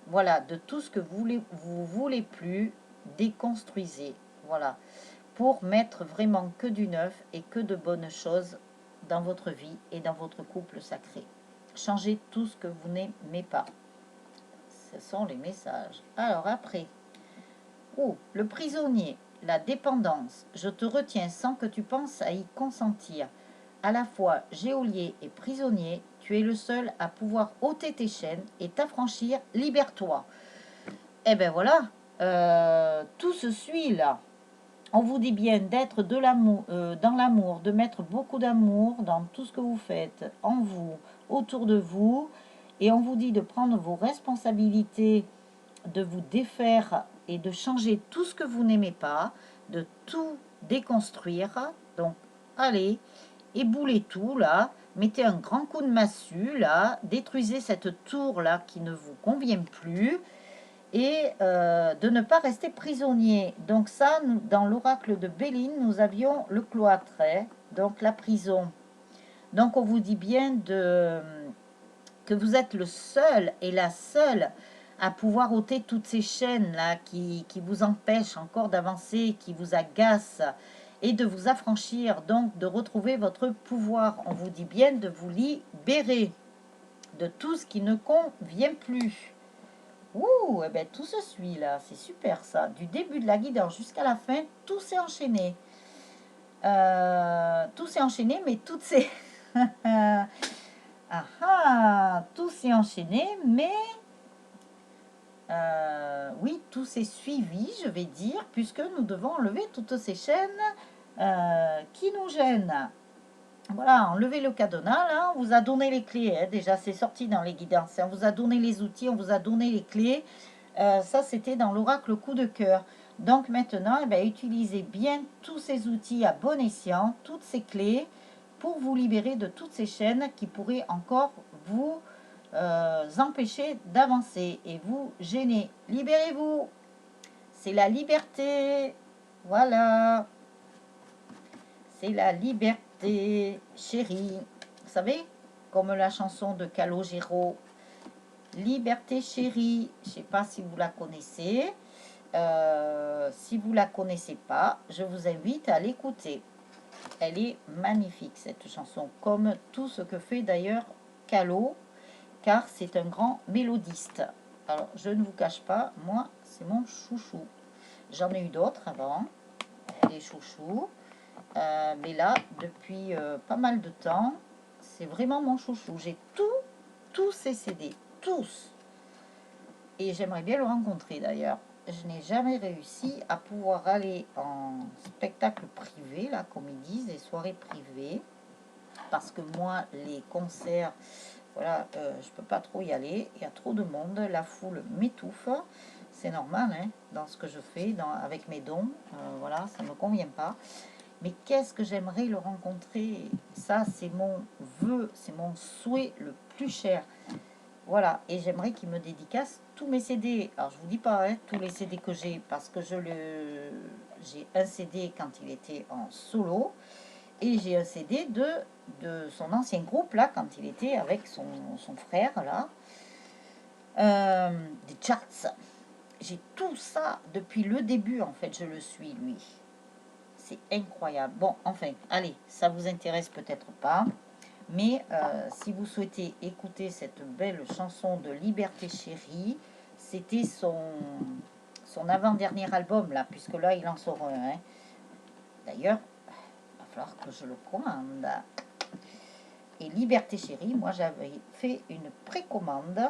Voilà, de tout ce que vous voulez plus, déconstruisez. Voilà, pour mettre vraiment que du neuf et que de bonnes choses dans votre vie et dans votre couple sacré. Changez tout ce que vous n'aimez pas. Ce sont les messages. Alors après, le prisonnier, la dépendance. Je te retiens sans que tu penses à y consentir. À la fois geôlier et prisonnier, tu es le seul à pouvoir ôter tes chaînes et t'affranchir. Libère-toi. Eh bien voilà, tout se suit là. On vous dit bien d'être de l'amour, dans l'amour, de mettre beaucoup d'amour dans tout ce que vous faites, en vous, autour de vous. Et on vous dit de prendre vos responsabilités, de vous défaire et de changer tout ce que vous n'aimez pas, de tout déconstruire. Donc, allez, éboulez tout là, mettez un grand coup de massue là, détruisez cette tour là qui ne vous convient plus et de ne pas rester prisonnier. Donc ça, dans l'oracle de Béline, nous avions le cloître, hein, donc la prison. Donc on vous dit bien que vous êtes le seul et la seule à pouvoir ôter toutes ces chaînes-là qui vous empêchent encore d'avancer, qui vous agacent, et de vous affranchir, donc de retrouver votre pouvoir. On vous dit bien de vous libérer de tout ce qui ne convient plus. Ouh, eh ben, tout se suit là, c'est super ça. Du début de la guidance jusqu'à la fin, tout s'est enchaîné. Tout s'est enchaîné, mais tout s'est... ah ah, tout s'est enchaîné, mais... oui, tout s'est suivi, je vais dire, puisque nous devons enlever toutes ces chaînes qui nous gênent. Voilà, enlever le cadenas, là, on vous a donné les clés, hein, déjà c'est sorti dans les guidances, on vous a donné les outils, on vous a donné les clés, ça c'était dans l'oracle coup de cœur. Donc maintenant, eh bien, utilisez bien tous ces outils à bon escient, toutes ces clés, pour vous libérer de toutes ces chaînes qui pourraient encore vous empêcher d'avancer et vous gêner. Libérez-vous, c'est la liberté, voilà, c'est la liberté, chérie. Vous savez, comme la chanson de Calogero, Liberté chérie, je ne sais pas si vous la connaissez. Si vous ne la connaissez pas, je vous invite à l'écouter. Elle est magnifique, cette chanson, comme tout ce que fait d'ailleurs Calo, car c'est un grand mélodiste. Alors, je ne vous cache pas, moi, c'est mon chouchou. J'en ai eu d'autres avant, des chouchous. Mais là, depuis pas mal de temps, c'est vraiment mon chouchou. J'ai tous ces CD, tous. Et j'aimerais bien le rencontrer d'ailleurs. Je n'ai jamais réussi à pouvoir aller en spectacle privé, là, comme ils disent, des soirées privées. Parce que moi, les concerts, voilà, je peux pas trop y aller. Il y a trop de monde, la foule m'étouffe. C'est normal, hein, dans ce que je fais, avec mes dons. Voilà, ça ne me convient pas. Mais qu'est-ce que j'aimerais le rencontrer. Ça, c'est mon vœu, c'est mon souhait le plus cher. Voilà, et j'aimerais qu'il me dédicace tous mes CD. Alors, je vous dis pas hein, tous les CD que j'ai, parce que j'ai un CD quand il était en solo, et j'ai un CD de son ancien groupe, là, quand il était avec son frère, là, des charts. J'ai tout ça depuis le début, en fait, je le suis, lui. c'est incroyable. Bon, enfin, allez, ça vous intéresse peut-être pas. Mais si vous souhaitez écouter cette belle chanson de Liberté Chérie, c'était son avant-dernier album, là, puisque là, il en sort un. Hein. D'ailleurs, il va falloir que je le commande. Et Liberté Chérie, moi, j'avais fait une précommande.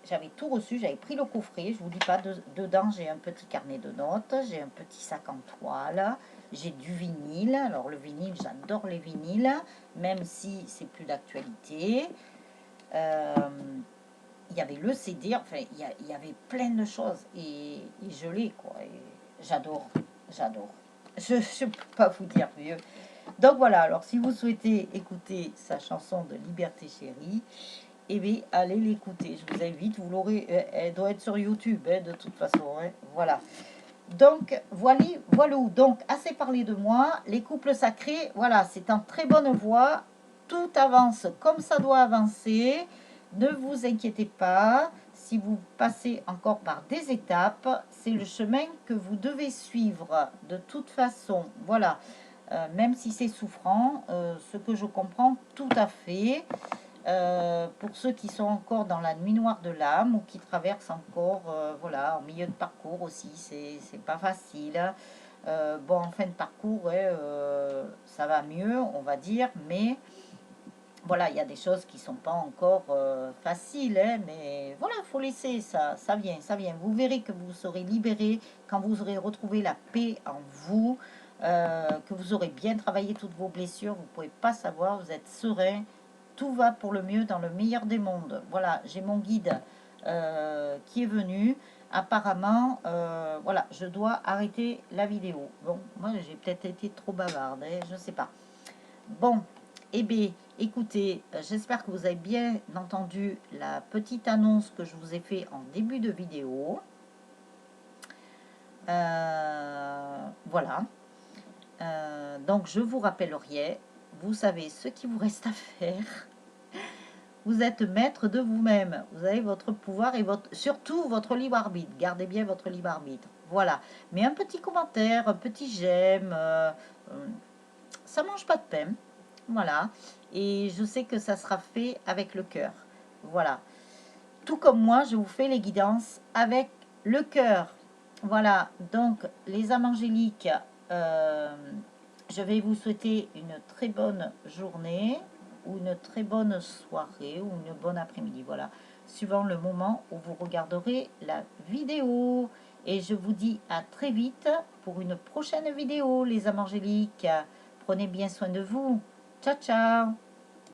J'avais tout reçu, j'avais pris le coffret, je vous dis pas, dedans j'ai un petit carnet de notes, j'ai un petit sac en toile, j'ai du vinyle. Alors le vinyle, j'adore les vinyles, même si c'est plus d'actualité. Il y avait le CD, enfin il y avait plein de choses et je l'ai quoi. J'adore, j'adore. Je ne peux pas vous dire mieux. Donc voilà, alors si vous souhaitez écouter sa chanson de Liberté Chérie, eh bien, allez l'écouter. Je vous invite, vous l'aurez. Elle doit être sur YouTube, hein, de toute façon. Hein, voilà. Donc, voilà. Donc, assez parlé de moi. Les couples sacrés, voilà, c'est en très bonne voie. Tout avance comme ça doit avancer. Ne vous inquiétez pas. Si vous passez encore par des étapes, c'est le chemin que vous devez suivre. De toute façon, voilà. Même si c'est souffrant, ce que je comprends tout à fait. Pour ceux qui sont encore dans la nuit noire de l'âme ou qui traversent encore, voilà, en milieu de parcours aussi, c'est pas facile. Bon, en fin de parcours, ouais, ça va mieux, on va dire, mais voilà, il y a des choses qui sont pas encore faciles, hein, mais voilà, faut laisser ça, ça vient, ça vient. Vous verrez que vous serez libéré quand vous aurez retrouvé la paix en vous, que vous aurez bien travaillé toutes vos blessures, vous pouvez pas savoir, vous êtes serein, tout va pour le mieux dans le meilleur des mondes. Voilà, j'ai mon guide qui est venu. Apparemment, voilà, je dois arrêter la vidéo. Bon, moi j'ai peut-être été trop bavarde, hein, je sais pas. Bon, eh bien, écoutez, j'espère que vous avez bien entendu la petite annonce que je vous ai fait en début de vidéo. Voilà. Donc, je vous rappelle rien. Vous savez ce qu'il vous reste à faire. Vous êtes maître de vous-même. Vous avez votre pouvoir et surtout votre libre arbitre. Gardez bien votre libre arbitre. Voilà. Mais un petit commentaire, un petit j'aime, ça mange pas de pain. Voilà. Et je sais que ça sera fait avec le cœur. Voilà. Tout comme moi, je vous fais les guidances avec le cœur. Voilà. Donc, les âmes angéliques, je vais vous souhaiter une très bonne journée ou une très bonne soirée ou une bonne après-midi. Voilà. Suivant le moment où vous regarderez la vidéo. Et je vous dis à très vite pour une prochaine vidéo, les âmes angéliques. Prenez bien soin de vous. Ciao, ciao!